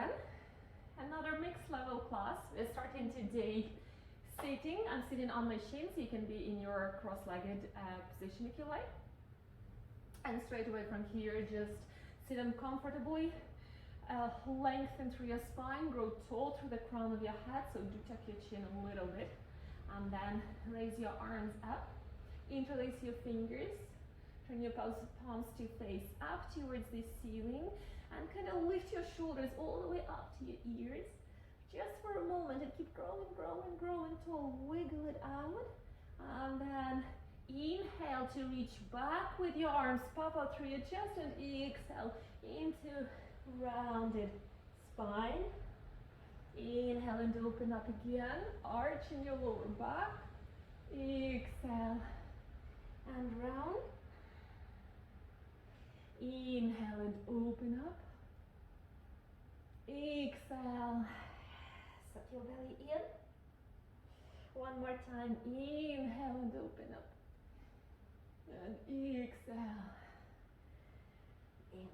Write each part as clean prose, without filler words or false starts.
again. Another mixed level class. We're starting today sitting. I'm sitting on my shins. You can be in your cross-legged position if you like. And straight away from here, just sit them comfortably. Lengthen through your spine, grow tall through the crown of your head, so do tuck your chin a little bit. And then raise your arms up. Interlace your fingers. Turn your palms to face up towards the ceiling and kind of lift your shoulders all the way up to your ears. Just for a moment and keep growing, growing, growing tall. Wiggle it out. And then inhale to reach back with your arms. Pop out through your chest and exhale into rounded spine. Inhale and open up again. Arch in your lower back. Exhale and round. Inhale and open up. Exhale. Suck your belly in. One more time. Inhale and open up. And exhale. In.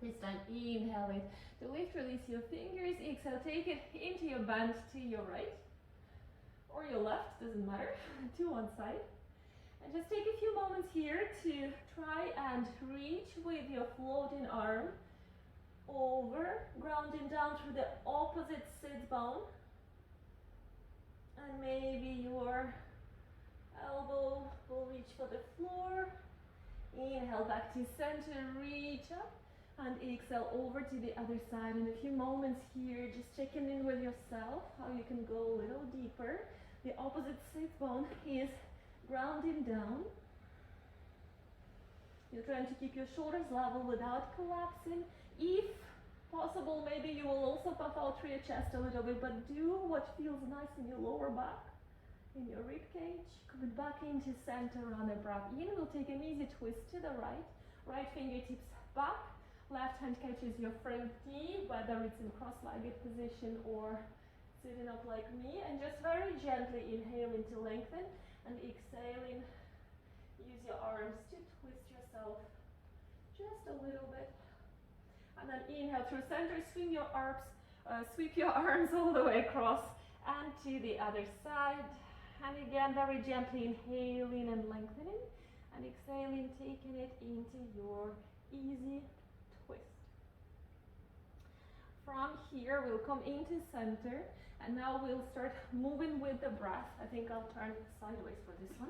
This time, inhale it to lift, release your fingers. Exhale, take it into your bend to your right or your left, doesn't matter, to one side. And just take a few moments here to try and reach with your floating arm over, grounding down through the opposite sit bone. And maybe your elbow will reach for the floor. Inhale back to center, reach up. And exhale over to the other side. In a few moments here, just checking in with yourself, how you can go a little deeper. The opposite sit bone is grounding down. You're trying to keep your shoulders level without collapsing. If possible, maybe you will also puff out through your chest a little bit, but do what feels nice in your lower back, in your rib cage. Coming back into center on the breath in. We'll take an easy twist to the right. Right fingertips back. Left hand catches your front knee, whether it's in cross-legged position or sitting up like me, and just very gently inhaling to lengthen and exhaling. Use your arms to twist yourself just a little bit. And then inhale through center, sweep your arms all the way across and to the other side. And again, very gently inhaling and lengthening, and exhaling, taking it into your easy twist. From here, we'll come into center, and now we'll start moving with the breath. I think I'll turn sideways for this one.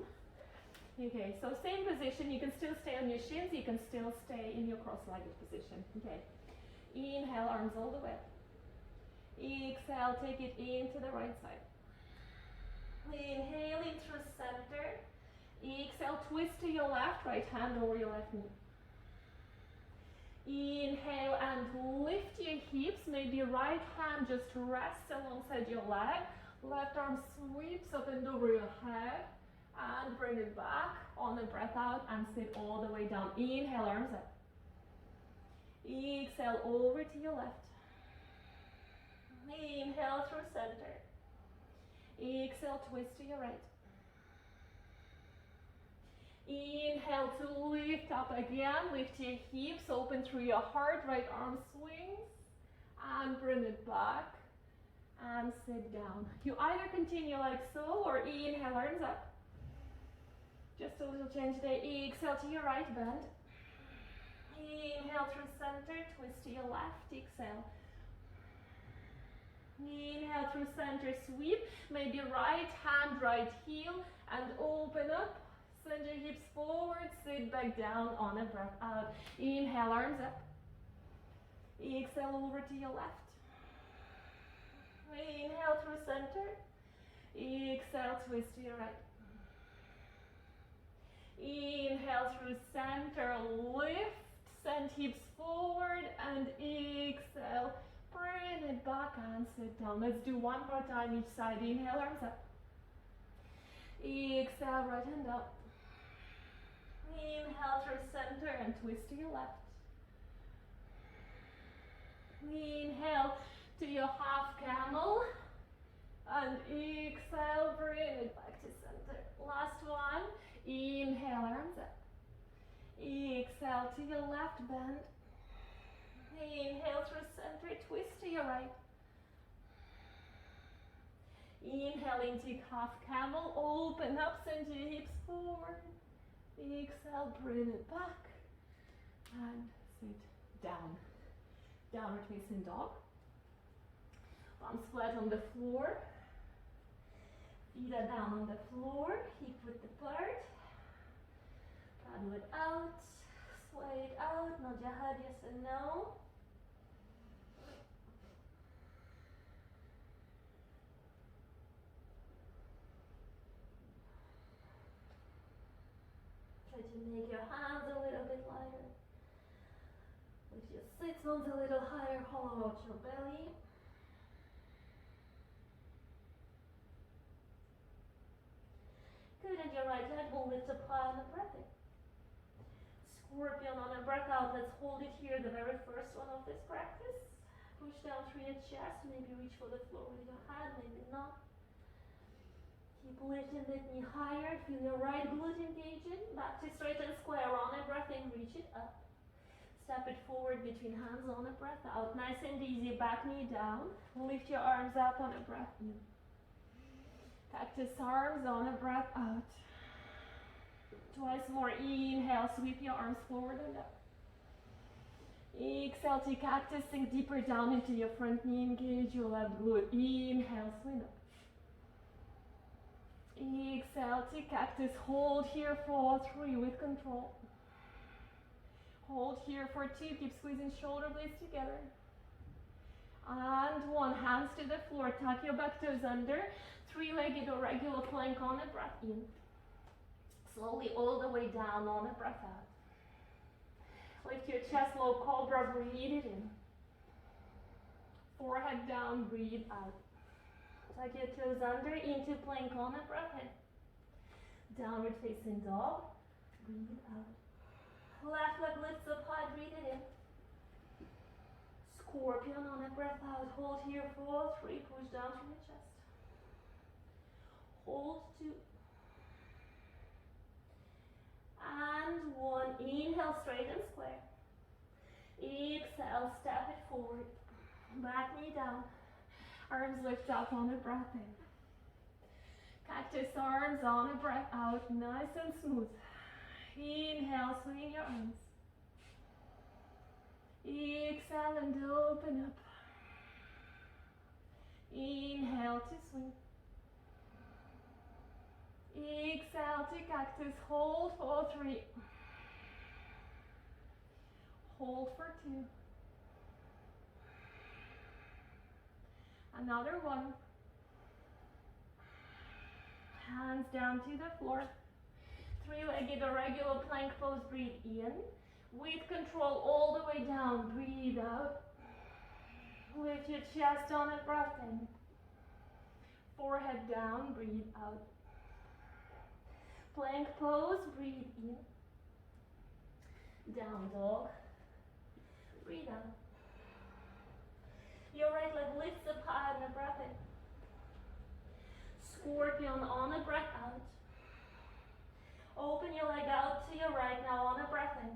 Okay, so same position. You can still stay on your shins. You can still stay in your cross-legged position. Okay, inhale, arms all the way up. Exhale, take it into the right side. Inhaling through center. Exhale, twist to your left, right hand over your left knee. Inhale and lift your hips. Maybe right hand just rests alongside your leg. Left arm sweeps up and over your head. And bring it back on the breath out and sit all the way down. Inhale, arms up. Exhale, over to your left. Inhale through center. Exhale, twist to your right. Inhale to lift up again. Lift your hips, open through your heart. Right arm swings. And bring it back. And sit down. You either continue like so or inhale, arms up. Just a little change there. Exhale to your right, bend. Inhale through center, twist to your left, exhale. Inhale through center, sweep. Maybe right hand, right heel, and open up. Send your hips forward, sit back down on a breath out. Inhale, arms up. Exhale over to your left. Inhale through center. Exhale, twist to your right. Inhale through center, lift, send hips forward, and exhale. Bring it back and sit down. Let's do one more time each side. Inhale, arms up. Exhale, right hand up. Inhale through center and twist to your left. Inhale to your half camel. And exhale, bring it back to center. Last one. Inhale, arms up. Exhale to your left, bend. Inhale. your right. Inhale into half camel, open up, send your hips forward. Exhale, bring it back. And sit down. Downward facing dog. Palms flat on the floor. Feet are down on the floor, hip width apart. Paddle it out, sway it out, nod your head yes and no. Try to make your hands a little bit lighter. Lift your sit bones a little higher, hollow out your belly. Good, and your right leg will lift up high on the breath in. Scorpion on a breath out. Let's hold it here, the very first one of this practice. Push down through your chest, maybe reach for the floor with your hand, maybe not. Keep lifting that knee higher, feel your right glute engaging. Back to straight and square on a breath in, reach it up. Step it forward between hands on a breath out. Nice and easy, back knee down. Lift your arms up on a breath in. Cactus arms on a breath out. Twice more, inhale, sweep your arms forward and up. Exhale to cactus, sink deeper down into your front knee, engage your left glute. Inhale, swing up. Exhale to cactus, hold here for 3 with control. Hold here for 2, keep squeezing shoulder blades together. And 1, hands to the floor, tuck your back toes under. 3-legged or regular plank on a breath in. Slowly all the way down on a breath out. Lift your chest, low cobra, breathe it in. Forehead down, breathe out. Tuck your toes under into plank on a breath in. Downward facing dog, breathe out. Left leg lifts up high, breathe it in. Scorpion on a breath out, hold here for 3, push down from your chest. Hold 2. And 1, inhale, straight and square. Exhale, step it forward. Back knee down. Arms lift up on a breath in. Cactus arms on a breath out, nice and smooth. Inhale, swing your arms. Exhale and open up. Inhale to swing. Exhale to cactus, hold for 3. Hold for 2. Another 1. Hands down to the floor. 3-legged or regular plank pose, breathe in. With control all the way down, breathe out. Lift your chest on a breath in. Forehead down, breathe out. Plank pose, breathe in. Down dog, breathe out. Your right leg lifts up high on a breath in. Scorpion on a breath out. Open your leg out to your right now on a breath in.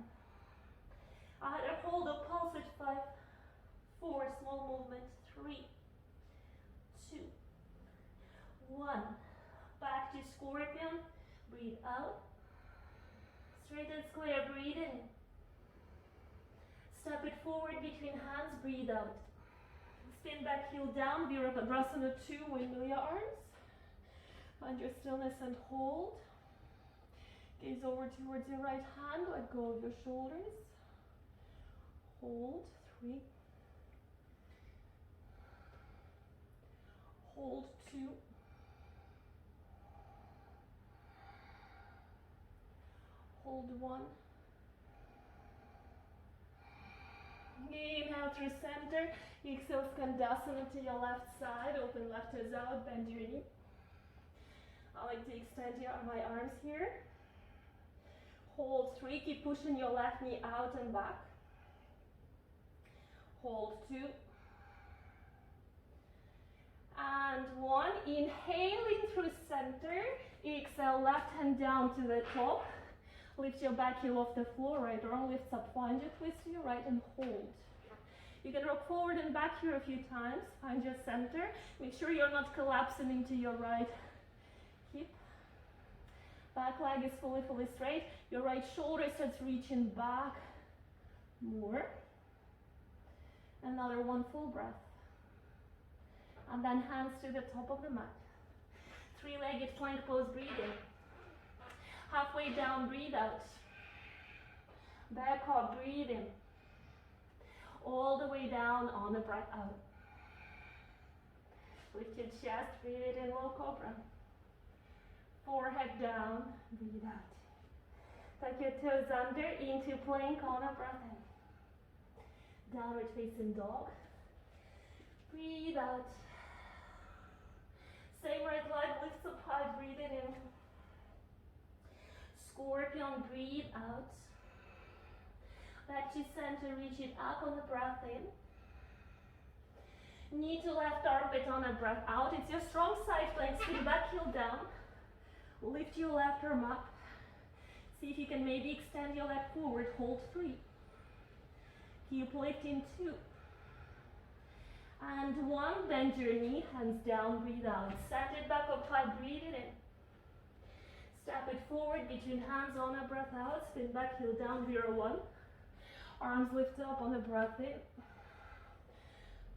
Either hold or pulse it 5, 4, small movement, 3, 2, 1. Back to scorpion, breathe out. Straight and square, breathe in. Step it forward between hands, breathe out. Spin back, heel down, Virabhadrasana 2, windmill your arms. Find your stillness and hold. Gaze over towards your right hand, let go of your shoulders. Hold, 3. Hold, 2. Hold, 1. Inhale through center. Exhale, Skandasana to your left side. Open left toes out, bend your knee. I like to extend my arms here. Hold, 3. Keep pushing your left knee out and back. Hold, 2. And 1. Inhaling through center. Exhale, left hand down to the top. Lift your back heel off the floor, right arm lifts up, find your twist to your right and hold. You can rock forward and back here a few times. Find your center. Make sure you're not collapsing into your right hip. Back leg is fully straight. Your right shoulder starts reaching back more. Another one full breath. And then hands to the top of the mat. Three-legged plank pose, breathe in. Halfway down, breathe out. Back up, breathe in. All the way down on a breath out. Lift your chest, breathe it in, low cobra. Forehead down, breathe out. Tuck your toes under into plank on a breath in. Downward facing dog. Breathe out. Same right leg lifts up high, breathe it in. Scorpion, breathe out. Back to center, reach it up on the breath in. Knee to left armpit on a breath out. It's your strong side plank, spin back, heel down. Lift your left arm up. See if you can maybe extend your leg forward, hold 3. Keep lifting 2. And 1, bend your knee, hands down, breathe out. Send it back up high, breathe it in. Step it forward, between hands on a breath out, spin back, heel down, 0-1. Arms lift up on a breath in.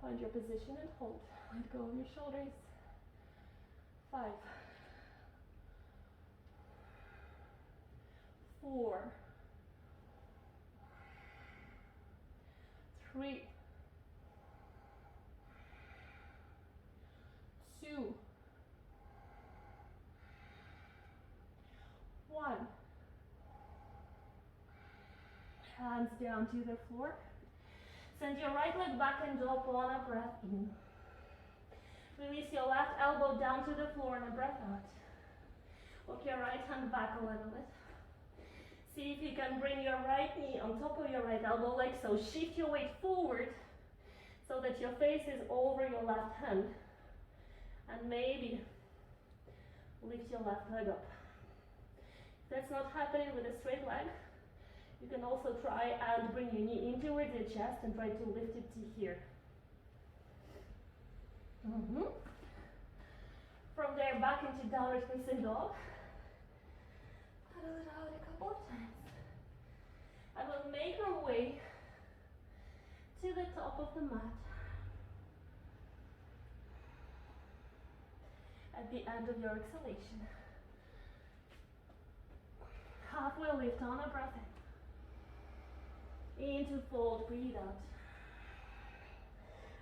Find your position and hold. Let go of your shoulders. 5, 4, 3, 2, 1. Hands down to the floor. Send your right leg back and up on a breath in. Release your left elbow down to the floor and a breath out. Walk your right hand back a little bit. See if you can bring your right knee on top of your right elbow like so. Shift your weight forward so that your face is over your left hand. And maybe lift your left leg up. If that's not happening with a straight leg, you can also try and bring your knee in towards your chest and try to lift it to here. From there, back into downward facing dog. Paddle it out a couple of times. And we'll make our way to the top of the mat. At the end of your exhalation. Halfway lift on a breath in. Into fold, breathe out.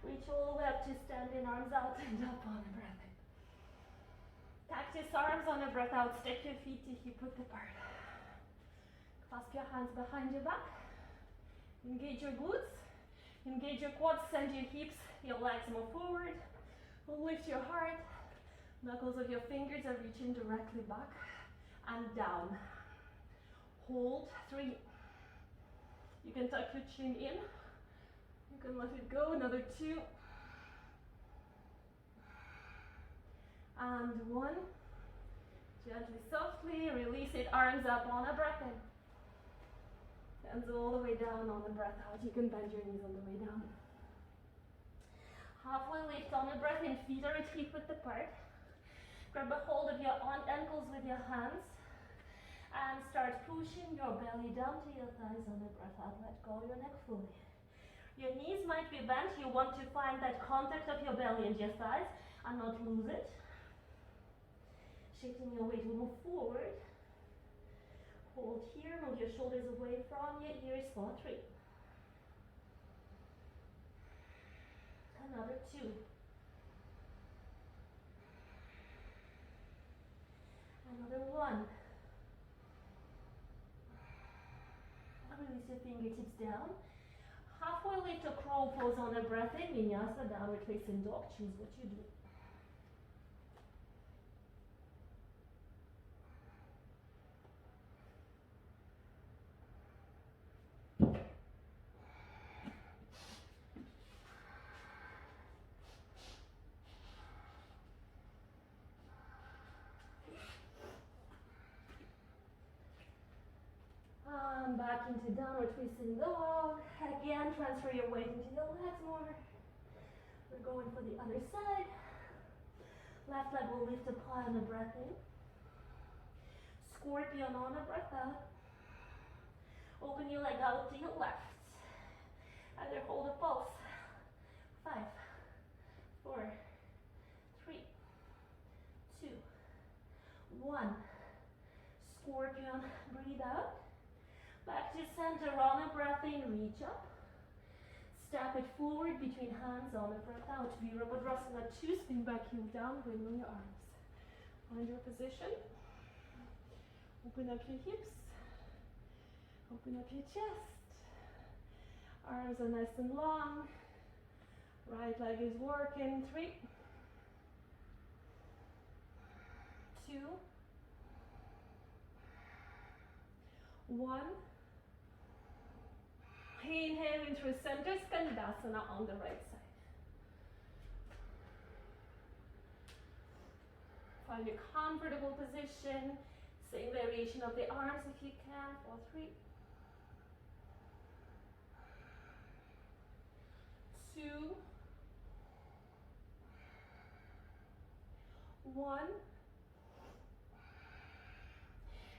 Reach all the way up to standing, arms out and up on a breath in. Cactus arms on a breath out, step your feet to hip width apart. Clasp your hands behind your back. Engage your glutes. Engage your quads, send your hips, your legs more forward. Lift your heart. Knuckles of your fingers are reaching directly back and down. Hold 3. You can tuck your chin in. You can let it go, another 2. And 1. Gently, softly, release it, arms up on a breath in. Hands all the way down on the breath out. You can bend your knees on the way down. Halfway lift on a breath in, feet are at hip width apart. Grab a hold of your ankles with your hands. And start pushing your belly down to your thighs on the breath out. Let go of your neck fully. Your knees might be bent. You want to find that contact of your belly and your thighs and not lose it. Shifting your weight, move forward. Hold here, move your shoulders away from your ears for 3. Another 2. Another 1. Release your fingertips down. Halfway lift a crow pose on a breath in. Vinyasa, downward facing dog. Choose what you do. Back into downward facing dog. Again, transfer your weight into your legs more. We're going for the other side. Left leg will lift up high on the breath in. Scorpion on a breath out. Open your leg out to your left. Either hold a pulse. 5, 4, 3, 2, 1. Scorpion, breathe out. Back to center on a breath in, reach up. Step it forward between hands on a breath out. Virabhadrasana 2, spin back, heel down, windmill your arms. Find your position. Open up your hips. Open up your chest. Arms are nice and long. Right leg is working. 3, 2, 1. Inhale into center Skandasana on the right side. Find your comfortable position. Same variation of the arms if you can. 4, 3, 2, 1.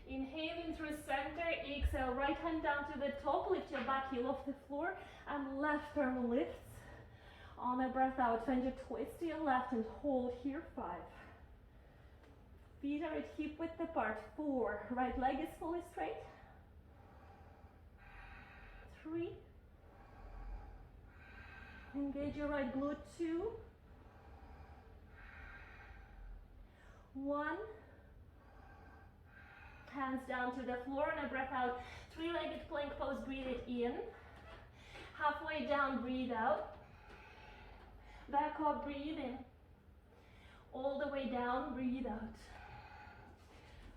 Inhaling through center, exhale, right hand down to the top, lift your back heel off the floor, and left arm lifts. On a breath out, find your twist to your left and hold here. 5. Feet are at hip width apart. 4. Right leg is fully straight. 3. Engage your right glute. 2. 1. Hands down to the floor and a breath out. 3-legged plank pose, breathe it in. Halfway down, breathe out. Back up, breathe in. All the way down, breathe out.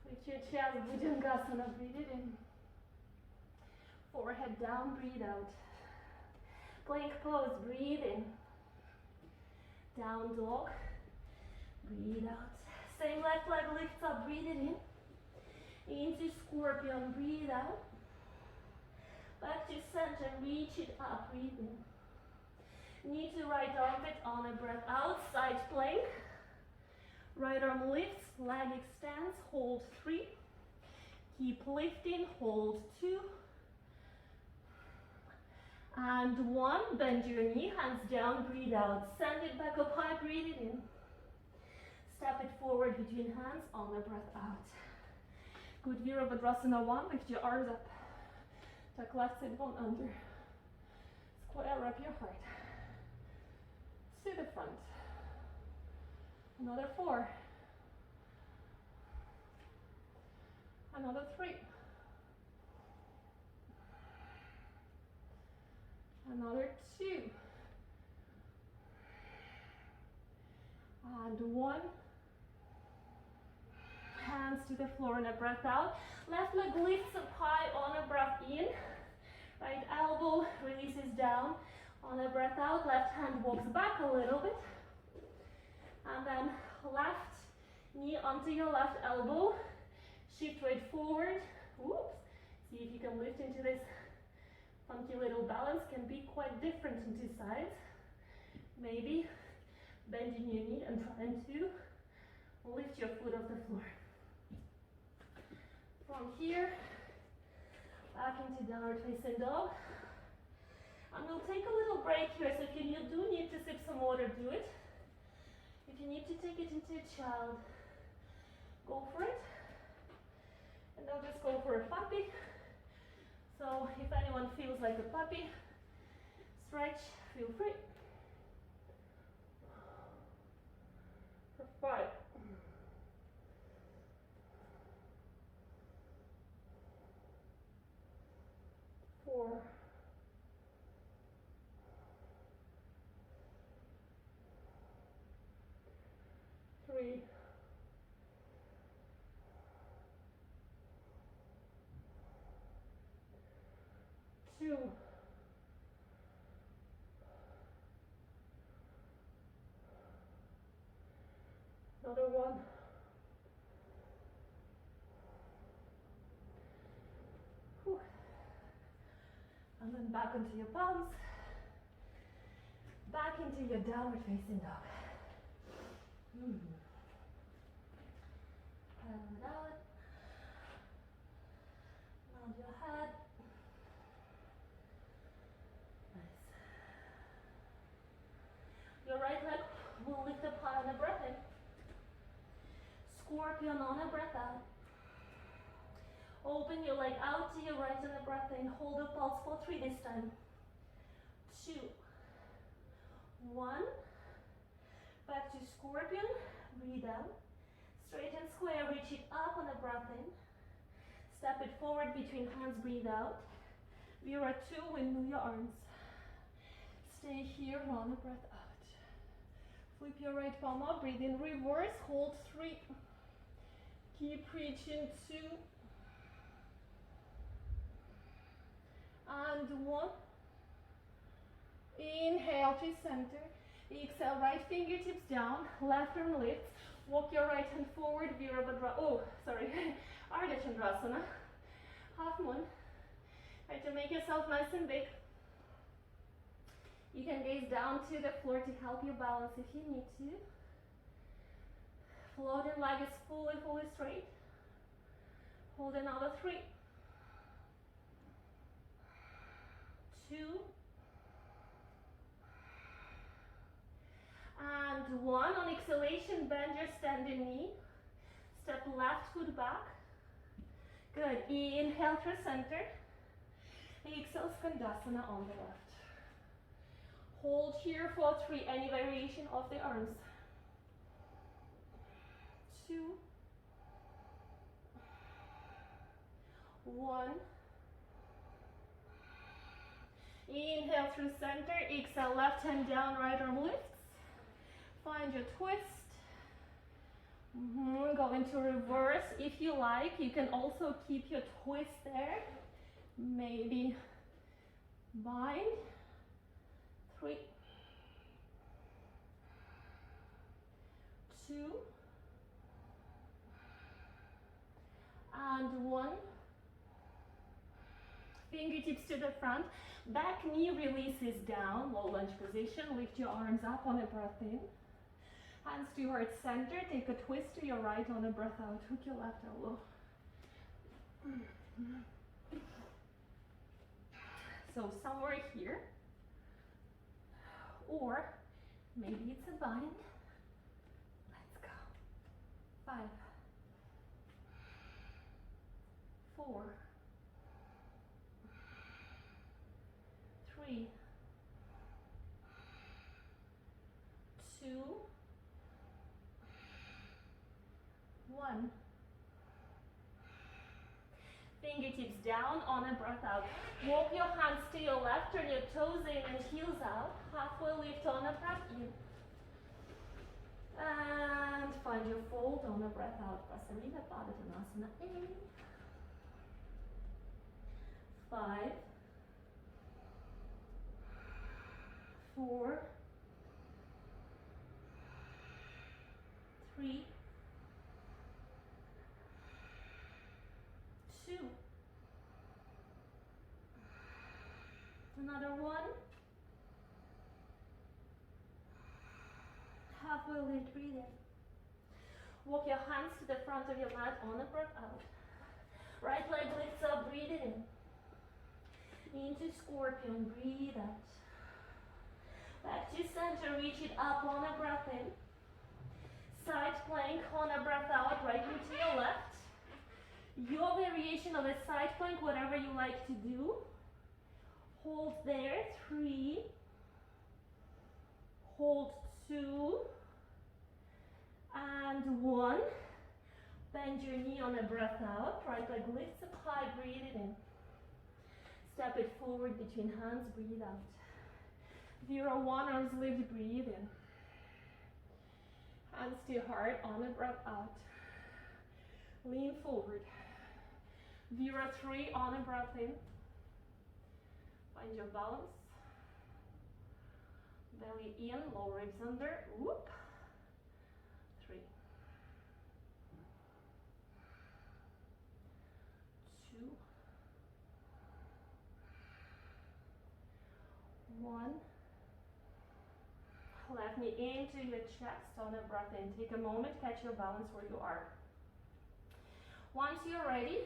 Lift your chest, Bhujangasana, breathe it in. Forehead down, breathe out. Plank pose, breathe in. Down dog, breathe out. Same left leg lifts up, breathe it in. Into scorpion, breathe out. Back to center, reach it up, breathe in. Knee to right armpit on a breath out, side plank. Right arm lifts, leg extends, hold 3. Keep lifting, hold 2. And 1, bend your knee, hands down, breathe out. Send it back up high, breathe it in. Step it forward between hands on a breath out. Good, Virabhadrasana 1, lift your arms up. Tuck left sit bone under. Square up your heart. To the front. Another 4. Another 3. Another 2. And 1. Hands to the floor and a breath out. Left leg lifts up high on a breath in. Right elbow releases down on a breath out. Left hand walks back a little bit. And then left knee onto your left elbow. Shift weight forward. Whoops. See if you can lift into this funky little balance. Can be quite different on 2 sides. Maybe bending your knee and trying to lift your foot off the floor. From here, back into downward facing dog. And we'll take a little break here, so if you do need to sip some water, do it. If you need to take it into a child, go for it. And I'll just go for a puppy. So if anyone feels like a puppy, stretch, feel free. For 5. 4. 3. 2. Another 1. Whew. And then back onto your palms. back into your downward facing dog. Hand it out. Nod your head. Nice. Your right leg will lift up high on a breath in. Scorpion on a breath out. Open your leg out to your right on a breath in. Hold the pulse for 3 this time. 2, 1. Back to scorpion. Breathe out. Straight and square. Reach it up on a breath in. Step it forward between hands. Breathe out. Vira 2. Windmill your arms. Stay here on a breath out. Flip your right palm up. Breathe in reverse. Hold 3. Keep reaching 2. And 1. Inhale to center. Exhale, right fingertips down, left arm lifts. Walk your right hand forward, Virabhadra. Ardha Chandrasana. Half moon. Try to make yourself nice and big. You can gaze down to the floor to help you balance if you need to. Floating leg is fully straight. Hold another 3. 2. And 1. On exhalation, bend your standing knee. Step left foot back. Good. Inhale through center. Exhale, Skandasana on the left. Hold here for 3. Any variation of the arms. 2. 1. Inhale through center. Exhale, left hand down, right arm lifts. Find your twist. Go into reverse if you like. You can also keep your twist there. Maybe bind. 3, 2, and 1. Fingertips to the front. Back knee releases down, low lunge position. Lift your arms up on a breath in. Hands towards center. Take a twist to your right on a breath out. Hook your left elbow. So somewhere here. Or maybe it's a bind. Let's go. 5, 4, 3, 2, 1. Fingertips down on a breath out. Walk your hands to your left, turn your toes in and heels out. Halfway lift on a breath in. And find your fold on a breath out. Prasarita Padottanasana in. 5, 4, 3, 2. Another 1. Halfway lift, breathe in. Walk your hands to the front of your mat on a breath out. Right leg lifts up, breathe it in. Into scorpion, breathe out. Back to center, reach it up on a breath in. Side plank on a breath out, right knee to your left. Your variation of a side plank, whatever you like to do. Hold there, 3. Hold 2. And 1. Bend your knee on a breath out. Right leg lifts up high, breathe it in. Step it forward between hands, breathe out. Vira 1, arms lift, breathe in. Hands to heart on a breath out. Lean forward. Vira 3, on a breath in. Find your balance. Belly in, low ribs under. Whoop. 3, 2, 1. left knee into your chest on a breath in. Take a moment, catch your balance where you are. Once you're ready,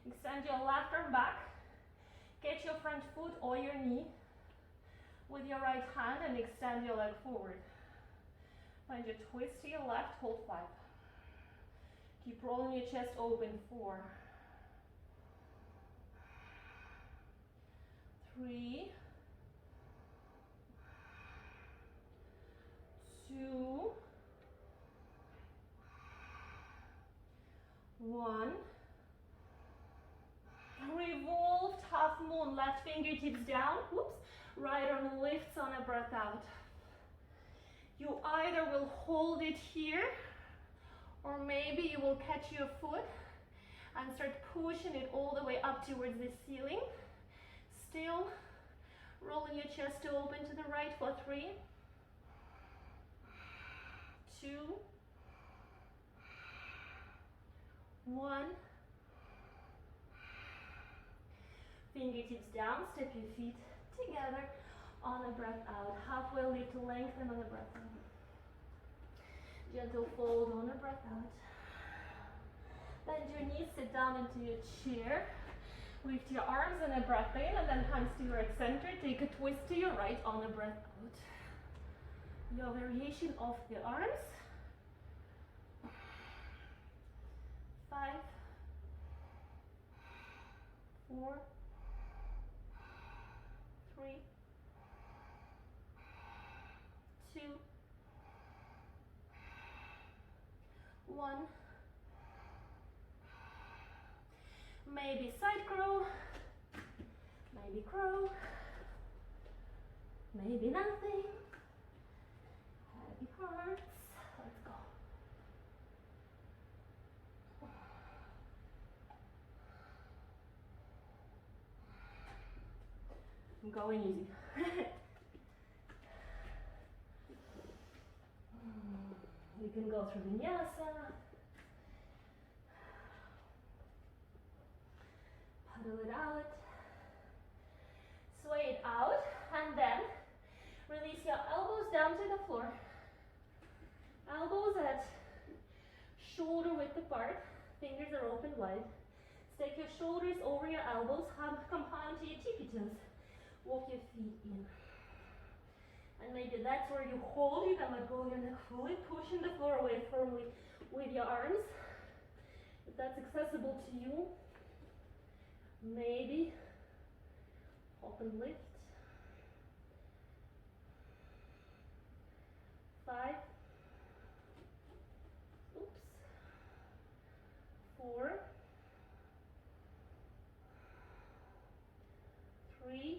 extend your left arm back, catch your front foot or your knee with your right hand and extend your leg forward. Find your twist to your left, hold 5. Keep rolling your chest open, 4, 3, 2, 1. Revolved half moon, left fingertips down, whoops, right arm lifts on a breath out. You either will hold it here, or maybe you will catch your foot and start pushing it all the way up towards the ceiling. Still rolling your chest to open to the right for 3, 2, 1. Fingertips down, step your feet together on a breath out. Halfway lift to lengthen on a breath out. Gentle fold on a breath out. Bend your knees, sit down into your chair. Lift your arms on a breath in and then hands to your center. Take a twist to your right on a breath out. Your variation of the arms. 5, 4, 3, 2, 1. Maybe side crow, maybe crow, maybe nothing. Happy hearts. Let's go. I'm going easy. We can go through vinyasa. Paddle it out. Sway it out, and then release your elbows down to the floor. Elbows at shoulder width apart. Fingers are open wide. Stack your shoulders over your elbows. Come down to your tippy toes. Walk your feet in. And maybe that's where you hold. You can let go of your neck fully, pushing the floor away firmly with your arms. If that's accessible to you, maybe hop and lift. 5, oops, 4, 3,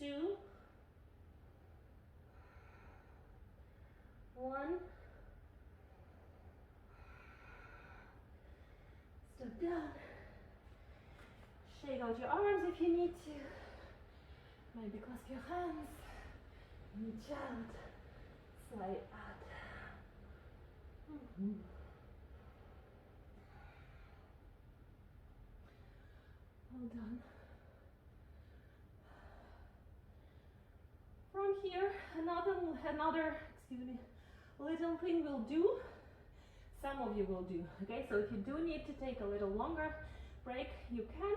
2, 1. Step down. Shake out your arms if you need to. Maybe clasp your hands. Reach out. Slide out. Well done. From here, another, little thing we'll do. Some of you will do, okay? So if you do need to take a little longer break, you can.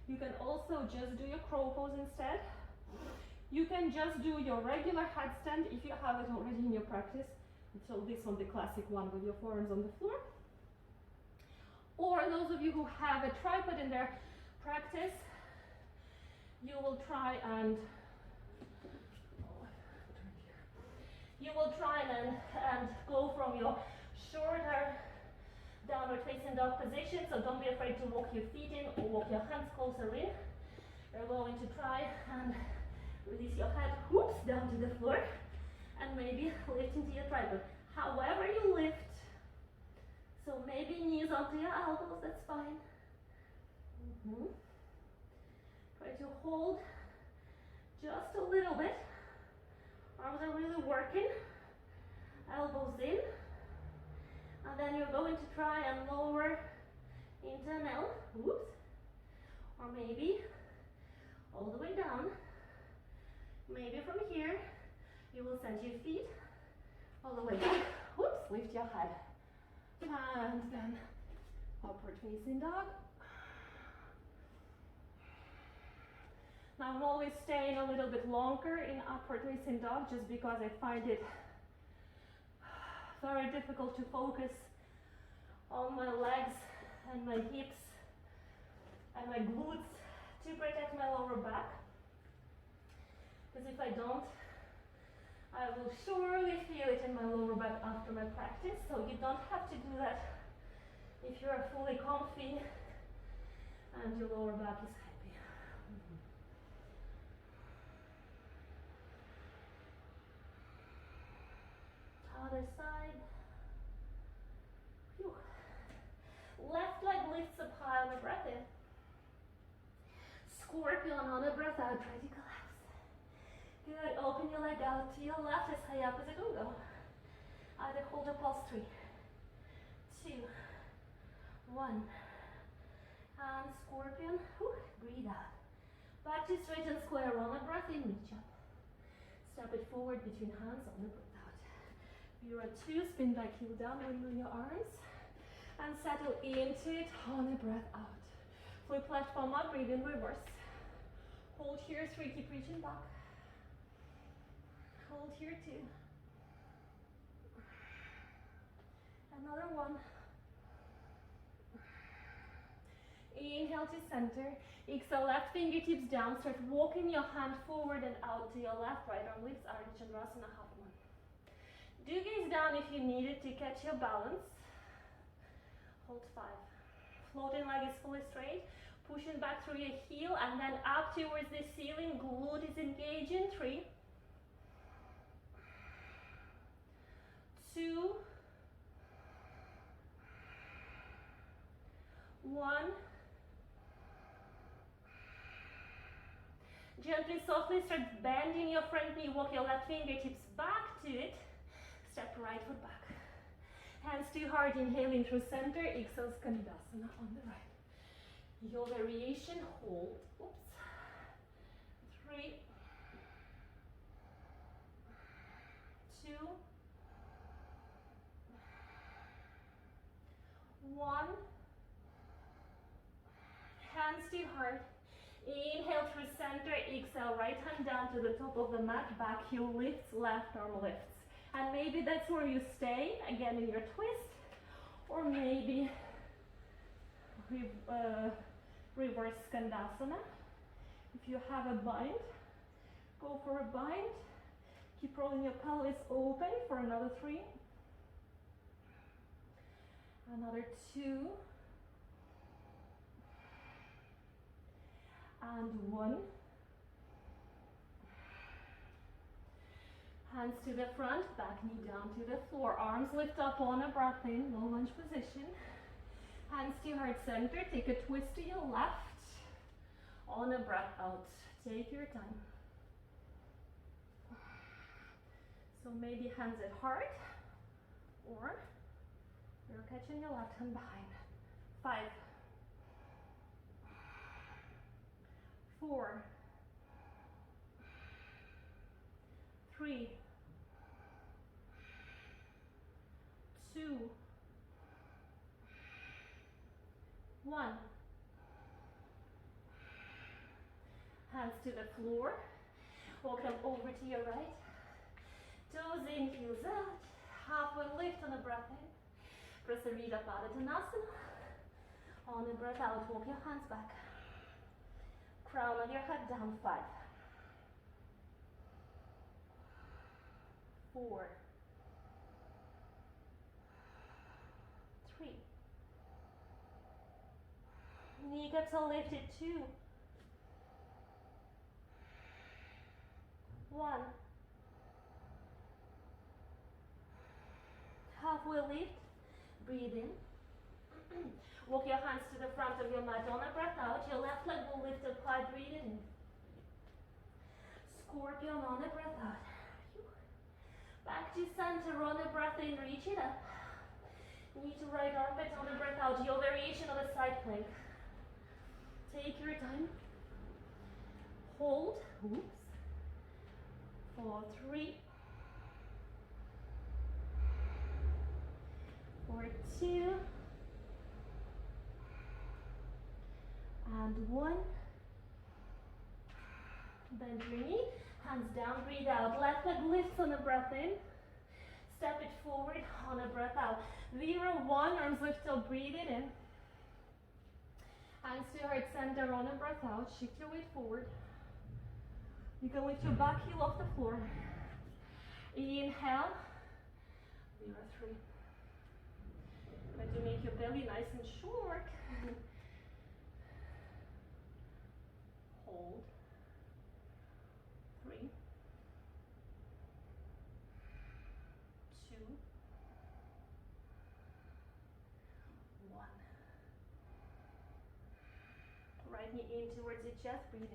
You can also just do your crow pose instead. You can just do your regular headstand if you have it already in your practice. So this one, the classic one with your forearms on the floor. Or those of you who have a tripod in their practice, you will try and go from your shorter downward facing dog position. So don't be afraid to walk your feet in or walk your hands closer in. You're going to try and release your head, whoops, down to the floor, and maybe lift into your tripod. However you lift, so maybe knees onto your elbows, that's fine. Try to hold just a little bit. Arms are really working. Elbows in. And then you're going to try and lower into an L. Whoops. Or maybe all the way maybe from here, you will send your feet all the way back. Whoops, lift your head. And then upward facing dog. Now I'm always staying a little bit longer in upward facing dog just because I find it very difficult to focus on my legs and my hips and my glutes to protect my lower back. Because if I don't, I will surely feel it in my lower back after my practice. So you don't have to do that if you are fully comfy and your lower back is happy. Other side. Phew. Left leg lifts up high on the breath in. Scorpion on a breath out, try to collapse. Good, open your leg out to your left as high up as it will go. Either hold or pulse, 3, 2, 1. And scorpion, whew, breathe out. Back to straight and square on a breath in, reach up. Step it forward between hands on the breath out. You're at 2, spin back, heel down, wiggle your arms. And settle into it on a breath out. Flip left palm up, breathe in reverse. Hold here, 3, keep reaching back. Hold here, 2. Another 1. Inhale to center. Exhale, left fingertips down. Start walking your hand forward and out to your left. Right arm lifts, Ardha Chandrasana, half 1. Do gaze down if you need it to catch your balance. Hold 5. Floating leg is fully straight. Pushing back through your heel and then up towards the ceiling. Glute is engaging. 3, 2, 1. Gently, softly start bending your front knee. Walk your left fingertips back to it. Step right foot back. Hands to heart, inhaling through center. Exhale, Skandasana on the right. Your variation, hold. Oops. 3, 2, 1. Hands to heart. Inhale through center. Exhale, right hand down to the top of the mat. Back heel lifts, left arm lifts. And maybe that's where you stay, again in your twist. Or maybe reverse Skandasana. If you have a bind, go for a bind. Keep rolling your pelvis open for another 3. Another 2. And 1. Hands to the front, back knee down to the floor. Arms lift up on a breath in, low lunge position. Hands to heart center. Take a twist to your left. On a breath out. Take your time. So maybe hands at heart, or you're catching your left hand behind. 5, 4, 3, 2, 1. Hands to the floor. Walk them over to your right. Toes in, heels out. Halfway lift on a breath in. Prasarita Pada Tanasana. On a breath out, walk your hands back. Crown of your head down. 5, 4, 3. Kneecaps are lifted. 2, 1. Halfway lift. Breathe in. Walk your hands to the front of your mat. On a breath out, your left leg will lift up high. Breathe in. Scorpion on a breath out. Back to center on a breath in. Reach it up. Knee to right armpit on a breath out. Your variation of a side plank. Take your time. Hold. Oops. for 3, for 2, and 1. Bend your knee, hands down, breathe out. Left leg lifts on a breath in. Step it forward on a breath out. Vira 1, arms lift till breathe it in. Hands to heart center on a breath out. Shift your weight forward. You can lift your back heel off the floor. Inhale. Vira 3. Try to make your belly nice and short. Hold. 3, 2, 1. Right knee in towards your chest, breathe in.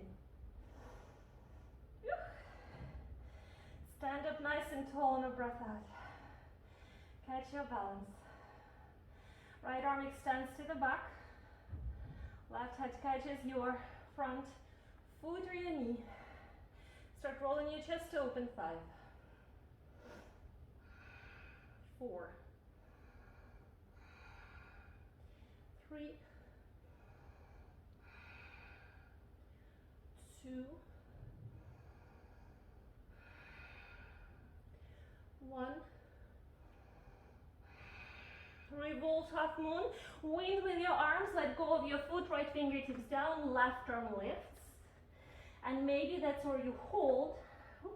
Stand up nice and tall on a breath out. Catch your balance. Right arm extends to the back. Left hand catches your front foot or your knee. Start rolling your chest open. 5, 4, 3, 2, 1. Revolve half moon. Wind with your arms. Let go of your foot. Right fingertips down. Left arm lifts. And maybe that's where you hold. Oops.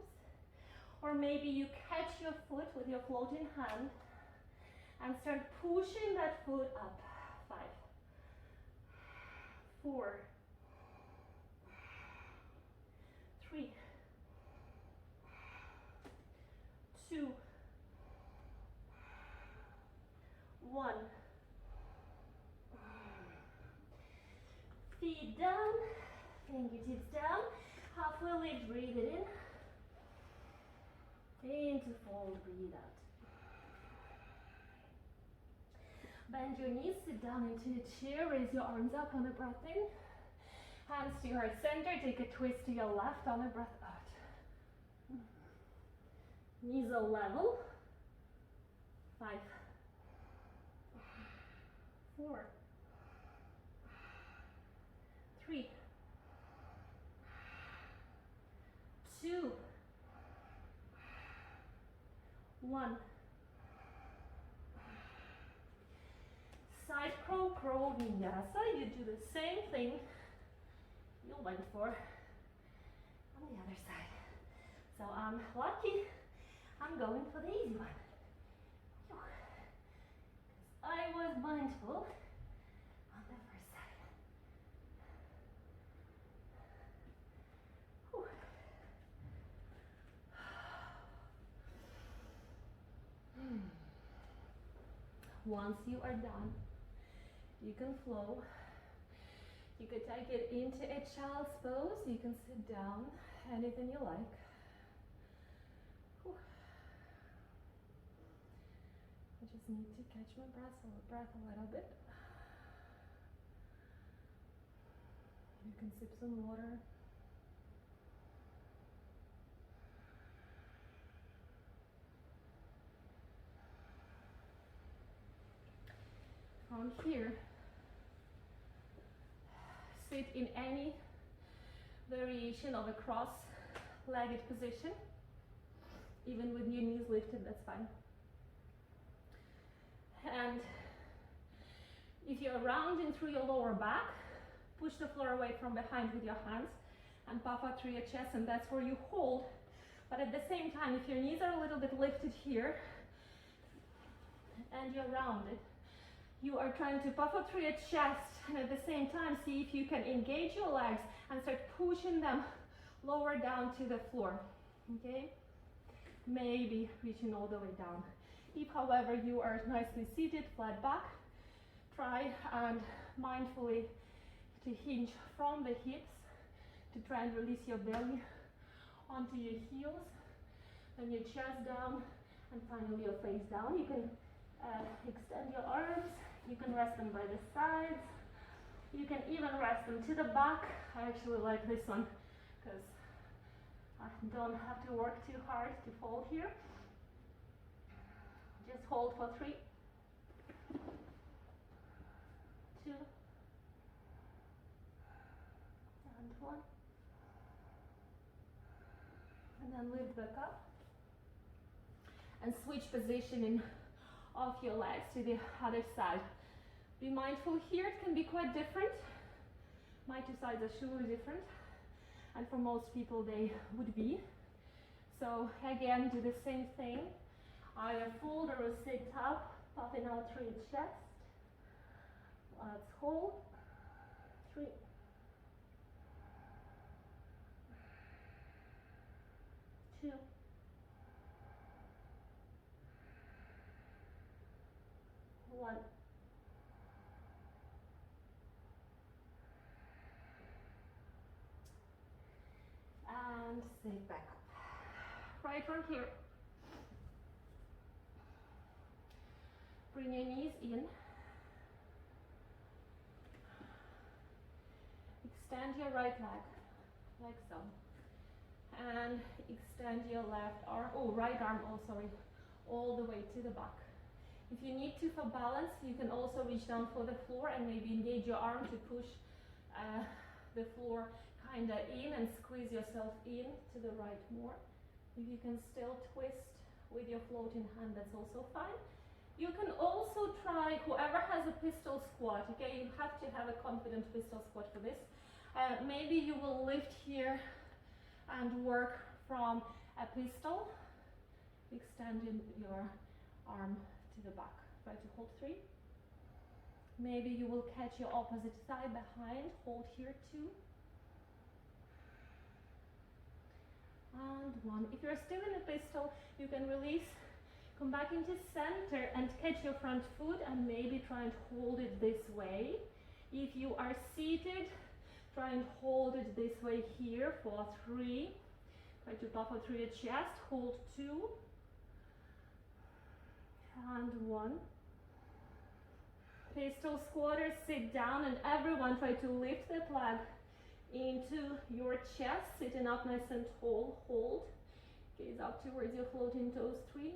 Or maybe you catch your foot with your floating hand and start pushing that foot up. 5, 4, 3, 2, 1. Feet down, fingertips down, halfway lift, breathe it in. Into fold, breathe out. Bend your knees, sit down into a chair, raise your arms up on a breath in. Hands to heart center, take a twist to your left on a breath out. Knees are level. 5, 4, 3, 2, 1. Side crow vinyasa. You do the same thing you went for on the other side. So I'm lucky. I'm going for the easy one. I was mindful on the first side. Whew. Once you are done, you can flow. You could take it into a child's pose. You can sit down, anything you like. Whew. I just need to catch my breath a little bit. You can sip some water. From here, sit in any variation of a cross-legged position. Even with your knees lifted, that's fine. And if you're rounding through your lower back, push the floor away from behind with your hands and puff up through your chest, and that's where you hold. But at the same time, if your knees are a little bit lifted here and you're rounded, you are trying to puff up through your chest, and at the same time see if you can engage your legs and start pushing them lower down to the floor. Okay? Maybe reaching all the way down. If, however, you are nicely seated, flat back, try and mindfully to hinge from the hips to try and release your belly onto your heels, and your chest down, and finally your face down. You can extend your arms. You can rest them by the sides. You can even rest them to the back. I actually like this one because Don't have to work too hard to fold here. Just hold for 3, 2, and 1. And then lift back up. And switch positioning of your legs to the other side. Be mindful here, it can be quite different. My two sides are surely different, and for most people they would be. So again, do the same thing. Either fold or sit up, puffing out through your chest. Let's hold. 3, 2, 1. And sit back up. Right from here. Bring your knees in. Extend your right leg, like so. And extend your left arm, right arm, all the way to the back. If you need to for balance, you can also reach down for the floor and maybe engage your arm to push the floor kind of in and squeeze yourself in to the right more. If you can still twist with your floating hand, that's also fine. You can also try, whoever has a pistol squat, okay, you have to have a confident pistol squat for this. Maybe you will lift here and work from a pistol, extending your arm to the back. Try to hold 3. Maybe you will catch your opposite side behind, hold here 2. And 1. If you're still in a pistol, you can release, come back into center and catch your front foot and maybe try and hold it this way. If you are seated, try and hold it this way here for 3. Try to puff out through your chest, hold 2. And 1. Pistol squatters, sit down, and everyone try to lift that leg into your chest, sitting up nice and tall, hold. Gaze up towards your floating toes, 3,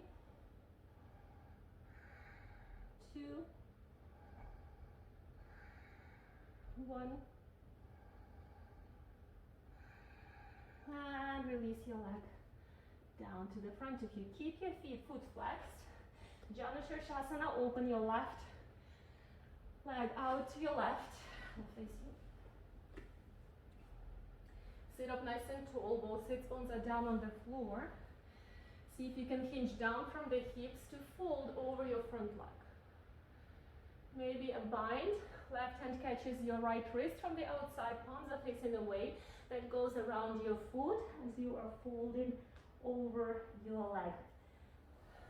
2, 1. And release your leg down to the front of you. Keep your foot flexed. Janushirshasana, open your left leg out to your left. Face you. Sit up nice and tall, both sit bones are down on the floor. See if you can hinge down from the hips to fold over your front leg. Maybe a bind, left hand catches your right wrist from the outside, palms are facing away. That goes around your foot as you are folding over your leg.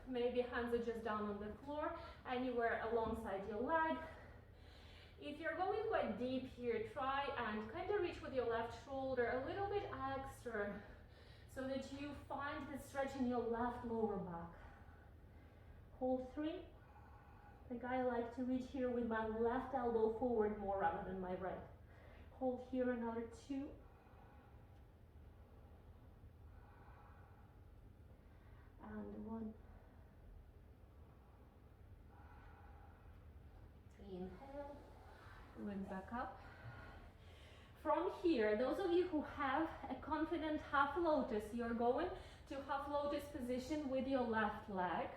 Maybe hands are just down on the floor, anywhere alongside your leg. If you're going quite deep here, try and kind of reach with your left shoulder a little bit extra so that you find the stretch in your left lower back. Hold 3. I think I like to reach here with my left elbow forward more rather than my right. Hold here another 2. And 1. Inhale, lift back up. From here, those of you who have a confident half lotus, you're going to half lotus position with your left leg,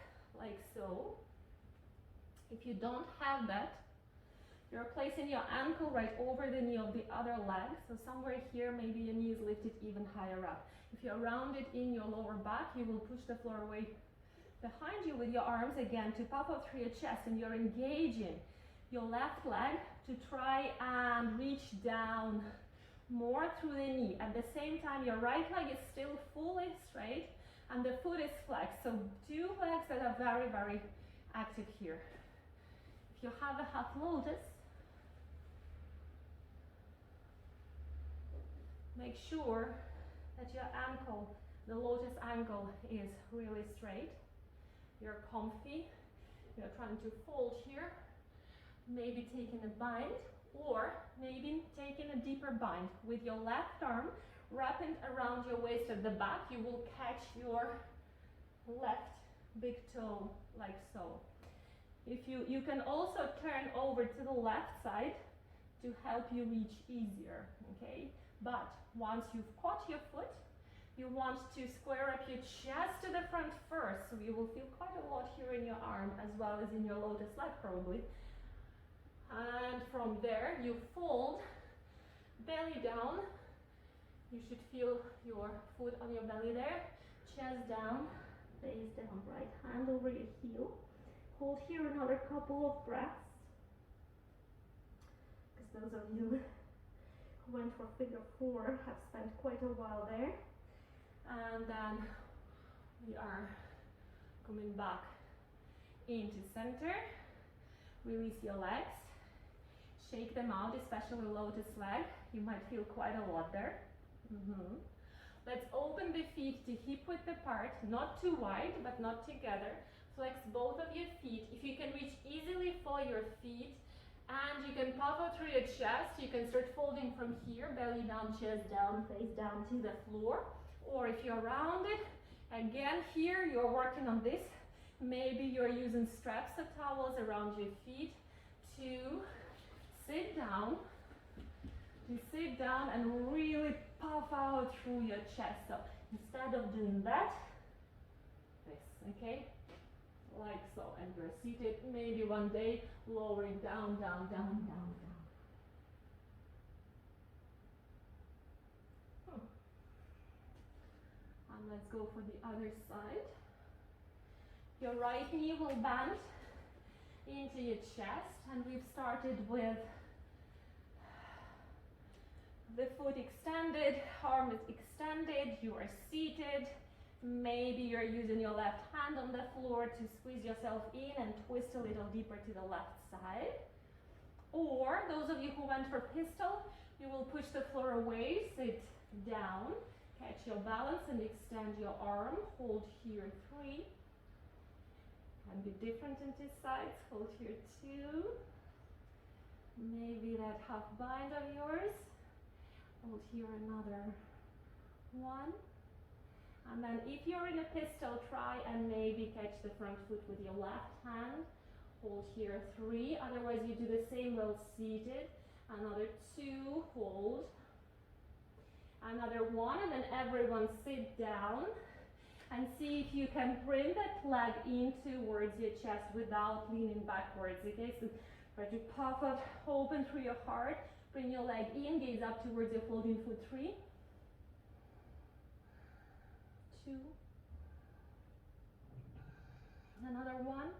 like so. If you don't have that, you're placing your ankle right over the knee of the other leg, so somewhere here, maybe your knee is lifted even higher up. If you're rounded in your lower back, you will push the floor away behind you with your arms again to pop up through your chest, and you're engaging your left leg to try and reach down more through the knee. At the same time, your right leg is still fully straight and the foot is flexed. So 2 legs that are very, very active here. If you have a half lotus, make sure that your ankle, the lotus ankle, is really straight. You're comfy. You're trying to fold here. Maybe taking a bind, or maybe taking a deeper bind with your left arm wrapping around your waist at the back, you will catch your left big toe like so. If you can also turn over to the left side to help you reach easier, okay? But once you've caught your foot, you want to square up your chest to the front first, so you will feel quite a lot here in your arm as well as in your lotus leg probably. And from there you fold, belly down. You should feel your foot on your belly there, chest down, face down, right hand over your heel. Hold here another couple of breaths, because those of you who went for figure 4 have spent quite a while there. And then we are coming back into center. Release your legs, shake them out, especially lotus leg. You might feel quite a lot there. Let's open the feet to hip width apart, not too wide, but not together. Flex both of your feet. If you can reach easily for your feet, and you can puff out through your chest, you can start folding from here, belly down, chest down, face down to the floor. Or if you're rounded, again here you're working on this. Maybe you're using straps or towels around your feet to sit down. You sit down and really puff out through your chest. So instead of doing that, this, okay? Like so. And you're seated, maybe one day lowering down, down, down, down, down. And let's go for the other side. Your right knee will bend into your chest, and we've started with the foot extended, arm is extended, you are seated. Maybe you're using your left hand on the floor to squeeze yourself in and twist a little deeper to the left side. Or those of you who went for pistol, you will push the floor away, sit down, catch your balance and extend your arm. Hold here 3. Can be different in 2 sides. Hold here 2. Maybe that half bind of yours. Hold here another 1. And then if you're in a pistol, try and maybe catch the front foot with your left hand. Hold here 3. Otherwise you do the same while seated. Another 2, hold. Another 1, and then everyone sit down. And see if you can bring that leg in towards your chest without leaning backwards, okay? So try to puff out, open through your heart. Bring your leg in, gaze up towards your floating foot. 3, 2, another 1,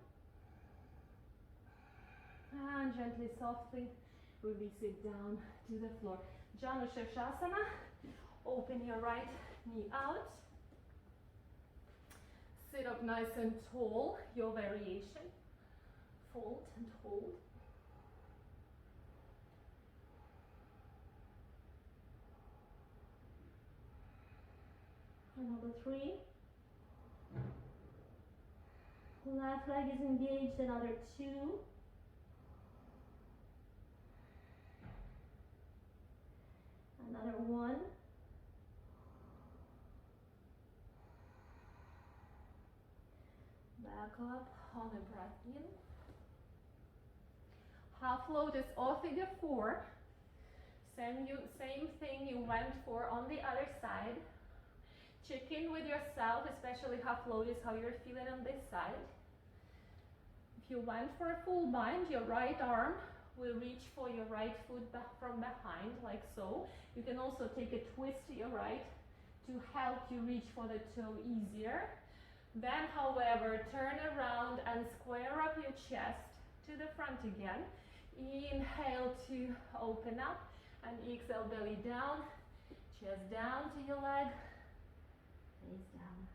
and gently, softly release it down to the floor. Janu Shirshasana. Open your right knee out. Sit up nice and tall, your variation. Fold and hold. Another 3. Left leg is engaged, another 2. Another 1. Back up on a breath in. Half lotus or figure 4. Same thing you went for on the other side. Check in with yourself, especially half lotus, how you're feeling on this side. If you went for a full bind, your right arm will reach for your right foot from behind, like so. You can also take a twist to your right to help you reach for the toe easier. Then, however, turn around and square up your chest to the front again. Inhale to open up, and exhale, belly down, chest down to your leg, face down.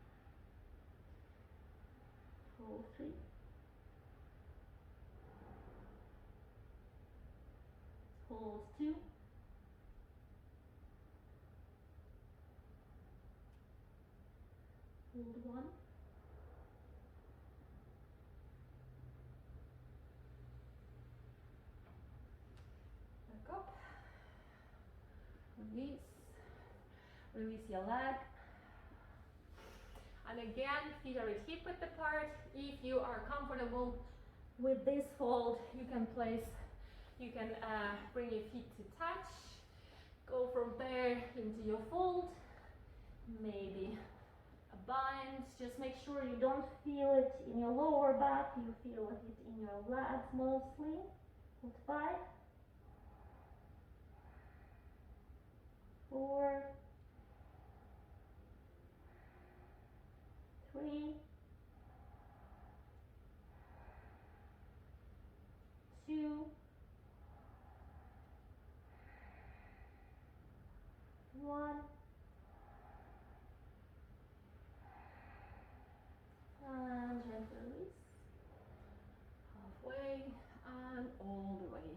Hold 3. Hold 2. Hold 1. Back up. Release. Release your leg. And again, feet are hip width apart. If you are comfortable with this fold, you can bring your feet to touch. Go from there into your fold. Maybe a bind. Just make sure you don't feel it in your lower back. You feel it in your lats mostly. Hold 5, 4, 3, 2, 1, and gently release. Halfway and all the way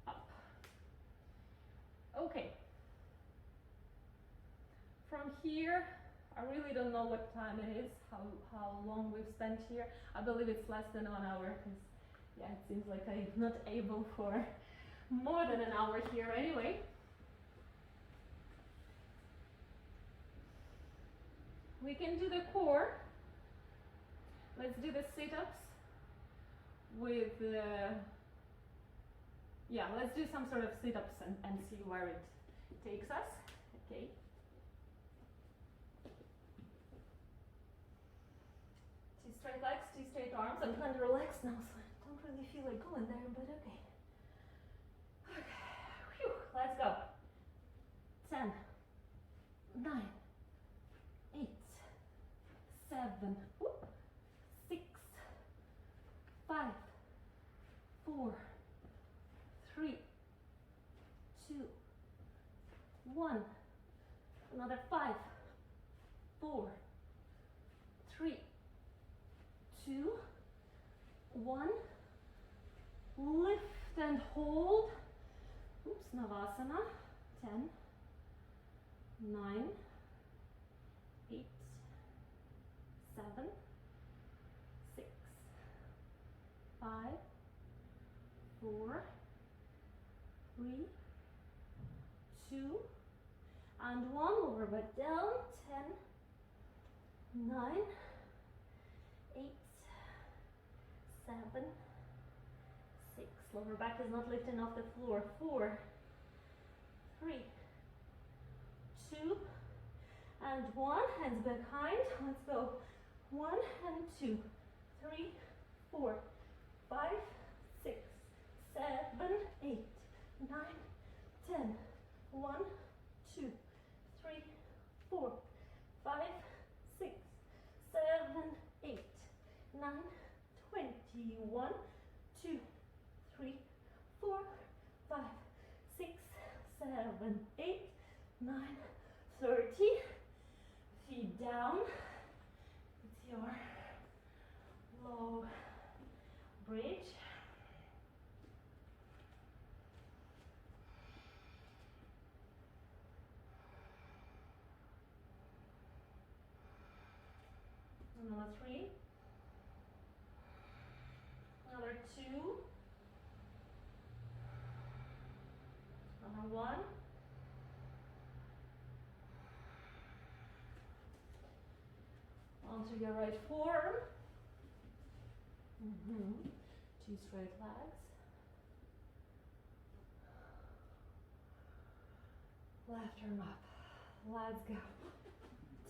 up. Okay. From here, I really don't know what time it is, how long we've spent here. I believe it's less than 1 hour, because yeah, it seems like I'm not able for more than an hour here anyway. We can do the core. Let's do the sit-ups with let's do some sort of sit-ups and see where it takes us. Okay. Two straight legs, two straight arms. I'm kind of relaxed now, so I don't really feel like going there, but okay. Okay. Whew. Let's go. 10, 9, 8, 7, 6, 5, 4, 3, 2, 1. Another 5, 4, 3, 2, 1. Lift and hold. Oops, Navasana. 10, 9, 8, 7, 6, 5, 4, 3, 2, and 1. Lower back down. 10, 9, 8, 7, 6. Lower back is not lifting off the floor. 4, 3, 2, and 1. Hands behind. Let's go. 1 and 2, 3, 4, 5, 6, 7, 8, 9, 10. 1, 2, 3, 4, 5, 6, 7, 8, 9, 20. 1, 2, 3, 4, 5, 6, 7, 8, 9, 30. Feet down. It's your low bridge. Another 3. Another 2. Another 1. Onto your right forearm. 2 straight legs. Left arm up. Let's go.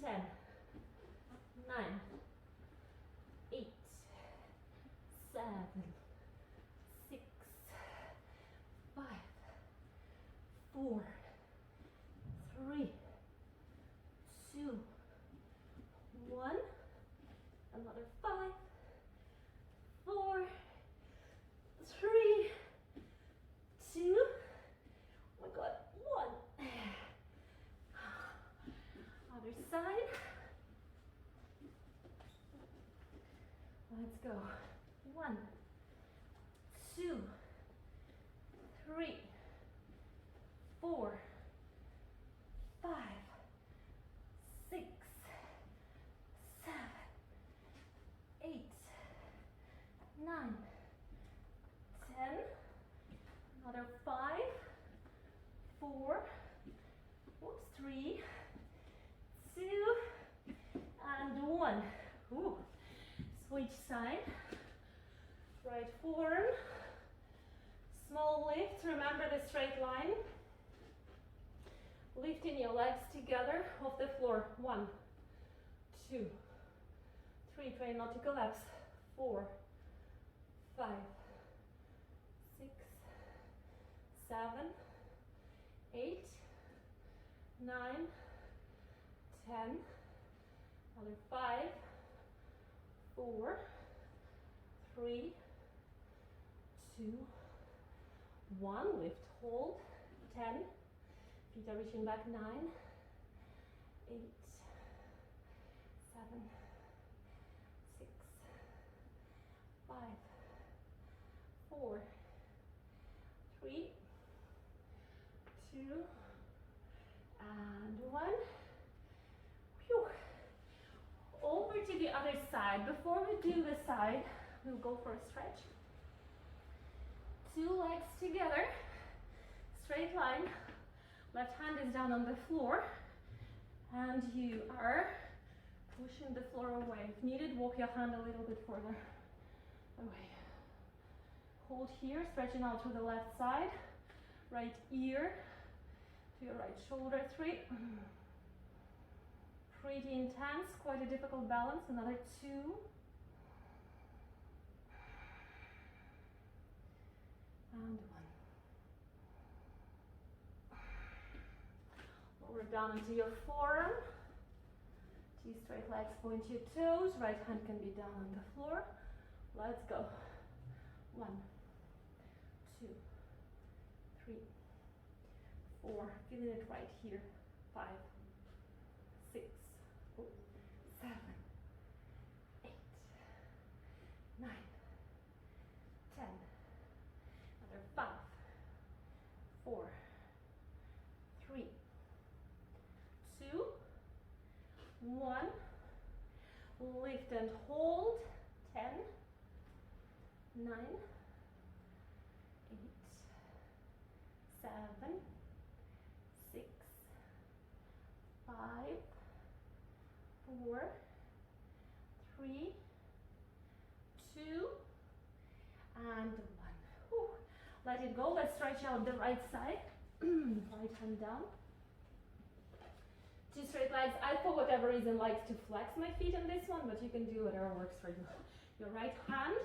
10, 9, 8, 7, 6, 5, 4, 3, 2, 1. Another 5, 4, 3, 2. Oh my God, 1. Other side. Let's go. 1, 2, 3, 4, 5, 6, 7, 8, 9, 10. Another 5, 4, 3, each side. Right forearm. Small lift, remember the straight line. Lifting your legs together off the floor. 1, 2, 3, try not to collapse. 4, 5, 6, 7, 8, 9, 10, another 5, 4, 3, 2, 1, lift, hold, 10, feet are reaching back, 9, 8, 7, 6, 5, 4, 3, 2, and 1. Phew. Over to the other side. Before we do the side, we'll go for a stretch. 2 legs together, straight line, left hand is down on the floor, and you are pushing the floor away. If needed, walk your hand a little bit further away. Hold here, stretching out through the left side, right ear to your right shoulder, 3. Pretty intense, quite a difficult balance, another 2. And 1. Lower down into your forearm. 2 straight legs, point your toes. Right hand can be down on the floor. Let's go. 1, 2, 3, 4. Feeling it right here. 5, 6, 7, 8, 9, 10. 5, 4, 3, 2, 1. Lift and hold. 10, 9, 8, 7, 6, 5, 4, 3, 2, and 1. Whew. Let it go. Let's stretch out the right side. Right hand down. 2 straight legs. I, for whatever reason, like to flex my feet in this one, but you can do whatever works for you. Your right hand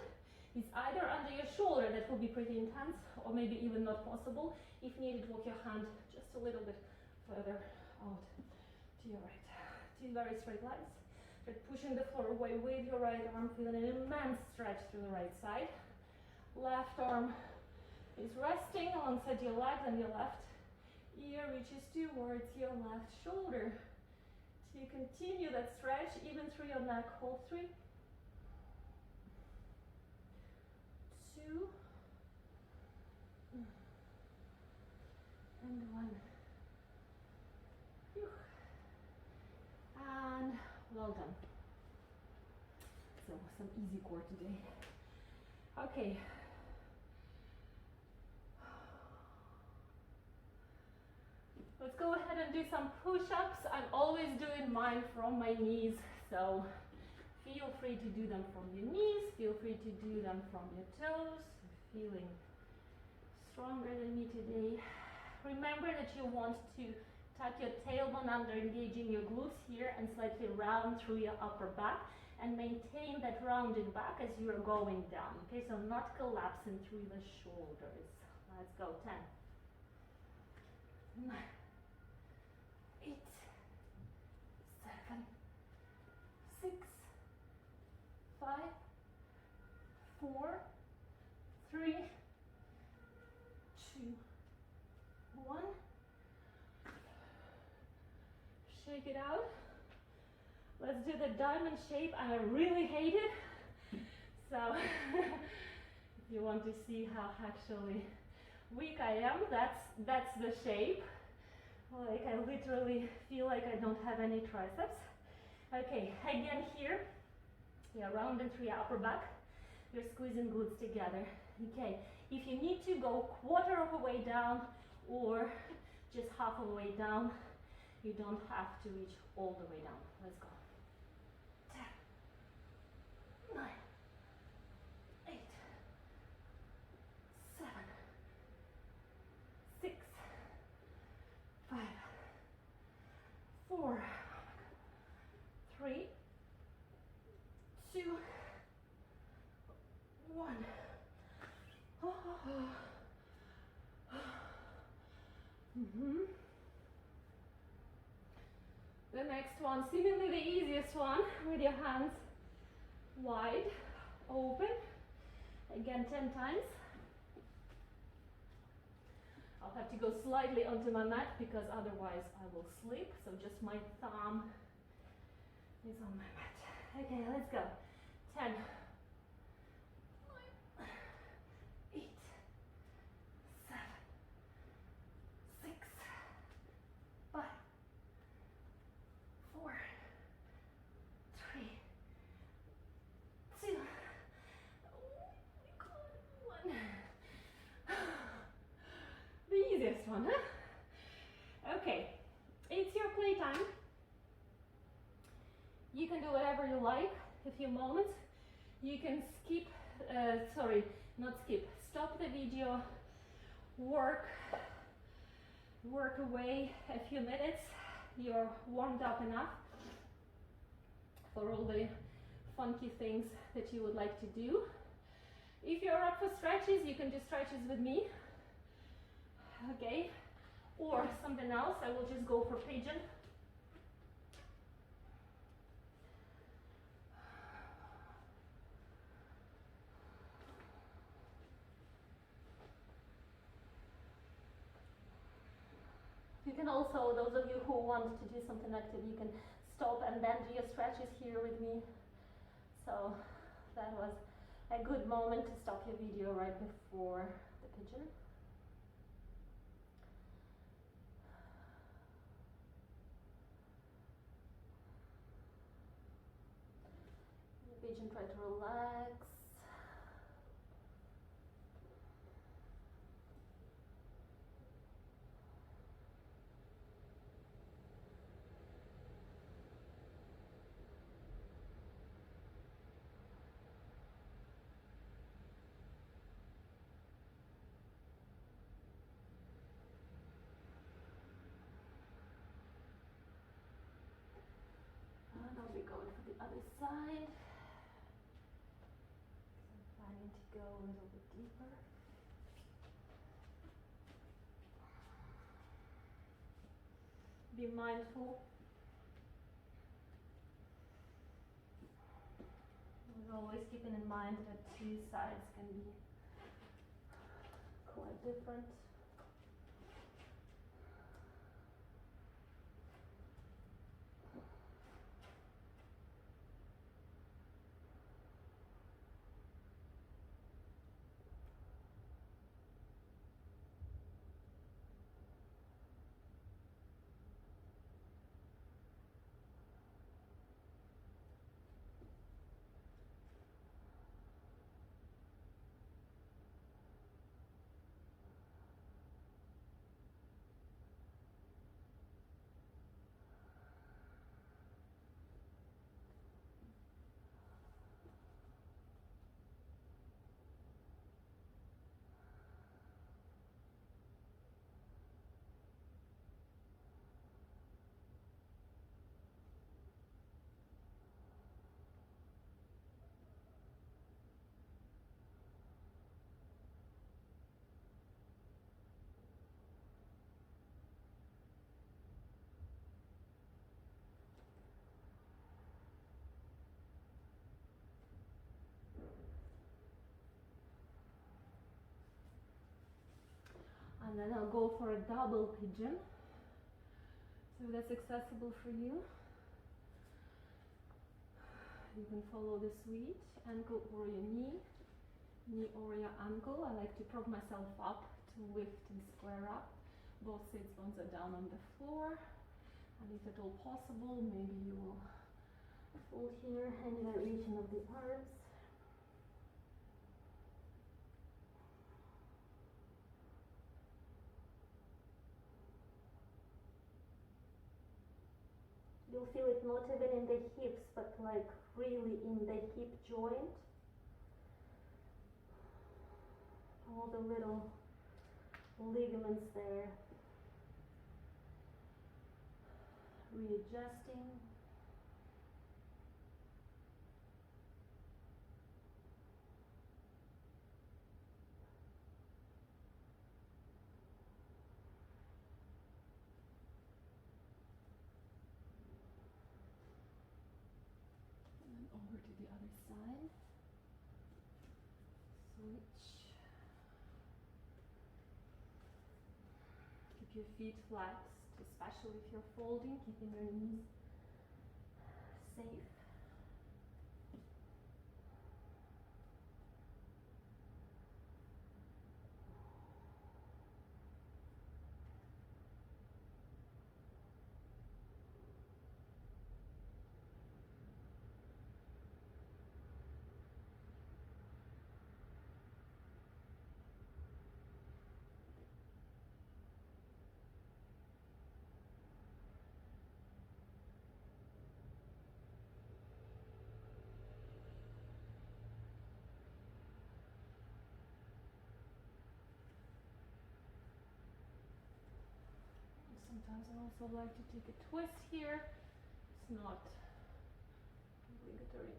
is either under your shoulder, that will be pretty intense, or maybe even not possible. If needed, walk your hand just a little bit further out to your right. 2 very straight legs. But pushing the floor away with your right arm, feeling an immense stretch through the right side. Left arm is resting alongside your legs, and your left ear reaches towards your left shoulder. So you continue that stretch even through your neck. Hold 3, 2, and 1. Phew. And well done. So some easy core today. Okay. Let's go ahead and do some push-ups. I'm always doing mine from my knees, so feel free to do them from your knees, feel free to do them from your toes. Feeling stronger than me today. Remember that you want to tuck your tailbone under, engaging your glutes here, and slightly round through your upper back, and maintain that rounding back as you are going down. Okay, so not collapsing through the shoulders. Let's go. 10, 9, 8, 7, 6, 5, 4, 3, 2, 1. Shake it out. Let's do the diamond shape. I really hate it. So if you want to see how actually weak I am, that's the shape. Like I literally feel like I don't have any triceps. Okay, again here, yeah, round and through your upper back. You're squeezing glutes together. Okay, if you need to go quarter of a way down or just half of a way down, you don't have to reach all the way down. Let's go. 10, 9, 4, 3, 2, 1. The next one, seemingly the easiest one, with your hands wide open. Again, 10 times. I'll have to go slightly onto my mat because otherwise I will sleep. So just my thumb is on my mat. Okay, let's go. 10, 9, 8, 7, 6, 5, 4, 3, 2, 1. The easiest one, huh? Okay, it's your playtime. You can do whatever you like. A few moments. You can skip, stop the video, work away a few minutes. You're warmed up enough for all the funky things that you would like to do. If you're up for stretches, you can do stretches with me. Okay, or something else. I will just go for pigeon. You can also, those of you who want to do something active, you can stop and then do your stretches here with me. So that was a good moment to stop your video right before the pigeon. Pigeon, try to relax. And I'll be going for the other side. I'm planning to go a little bit deeper. Be mindful. We're always keeping in mind that two sides can be quite different. And then I'll go for a double pigeon. So that's accessible for you. You can follow the switch, ankle or your knee or your ankle. I like to prop myself up to lift and square up. Both sit bones are down on the floor. And if at all possible, maybe you will fold here, hand variation of the arms. You'll feel it not even in the hips, but like really in the hip joint. All the little ligaments there readjusting. And then over to the other side. Switch. Keep your feet flexed, especially if you're folding, keeping your knees safe. Sometimes I also like to take a twist here. It's not obligatory.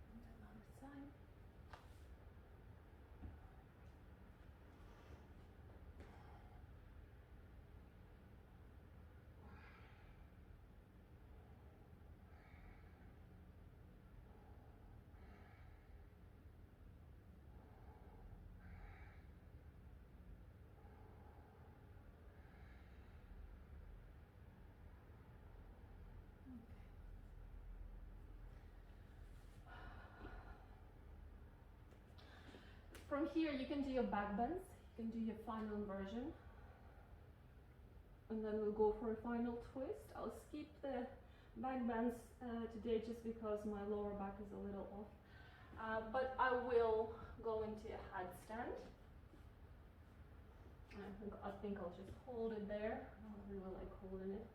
And another side. From here you can do your back bends, you can do your final inversion, and then we'll go for a final twist. I'll skip the back bends today just because my lower back is a little off, but I will go into a headstand. I think I'll just hold it there. I don't really like holding it.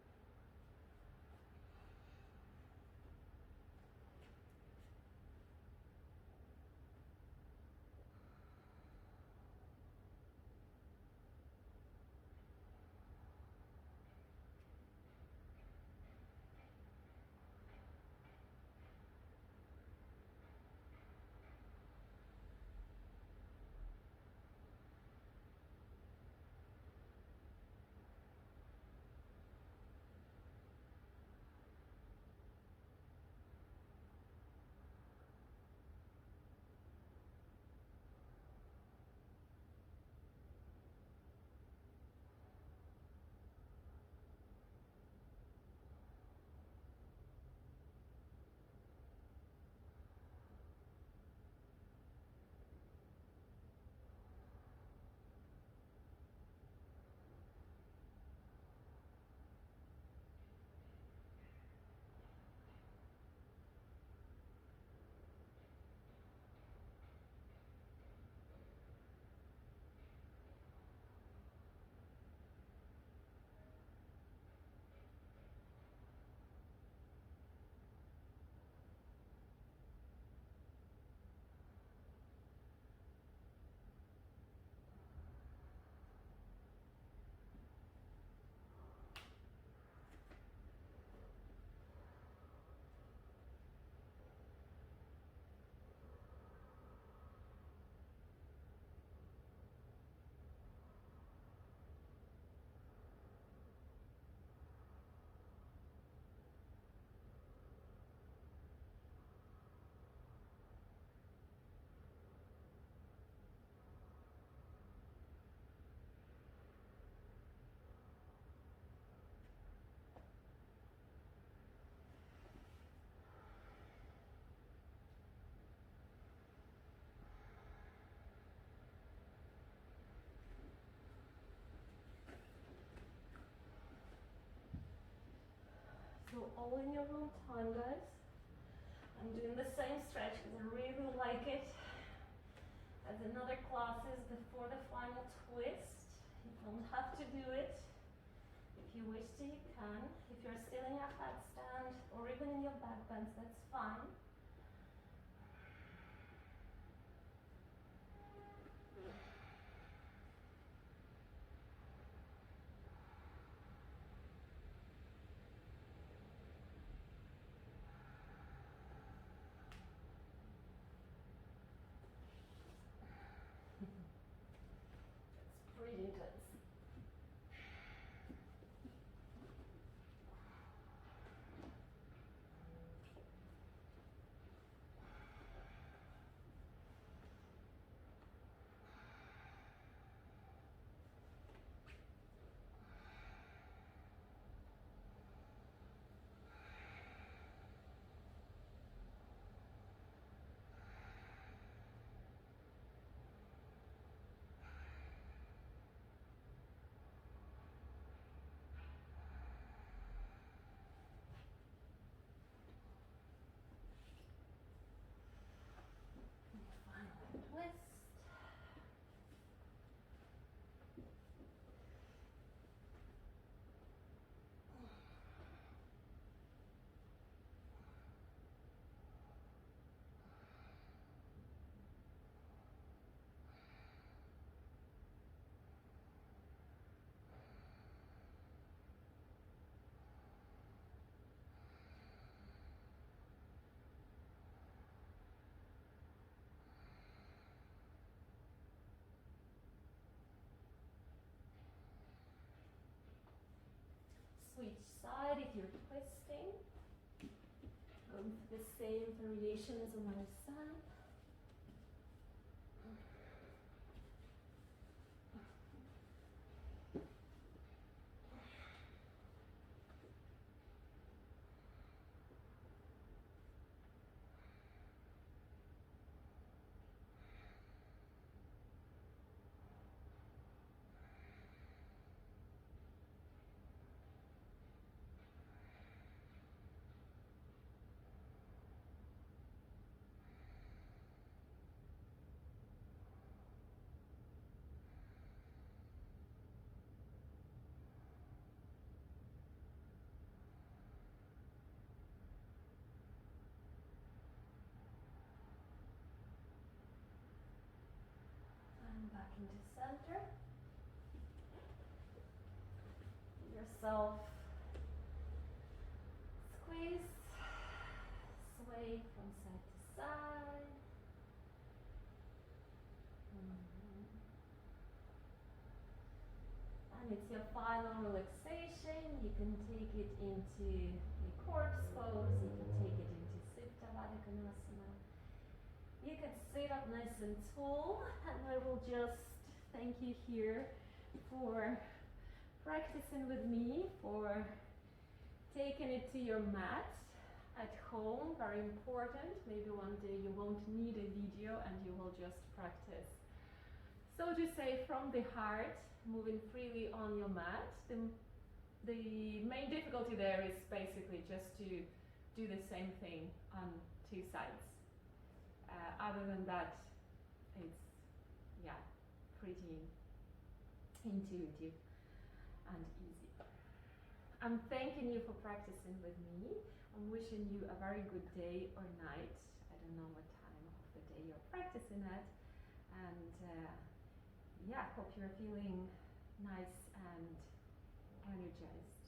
So all in your own time, guys. I'm doing the same stretch because I really like it. As in other classes before the final twist. You don't have to do it. If you wish to, you can. If you're even in your back bends, that's fine. It's pretty intense. Final twist. Switch side if you're twisting. Going for the same variation as on the other side. And back into center. Give yourself squeeze, sway from side to side. And it's your final relaxation. You can take it into a corpse pose, you can take it into Supta Baddha Konasana. You can sit up nice and tall, and I will just thank you here for practicing with me, for taking it to your mat at home, very important. Maybe one day you won't need a video and you will just practice. So to say, from the heart, moving freely on your mat. The main difficulty there is basically just to do the same thing on two sides. Other than that, it's pretty intuitive and easy. I'm thanking you for practicing with me. I'm wishing you a very good day or night. I don't know what time of the day you're practicing at. And hope you're feeling nice and energized.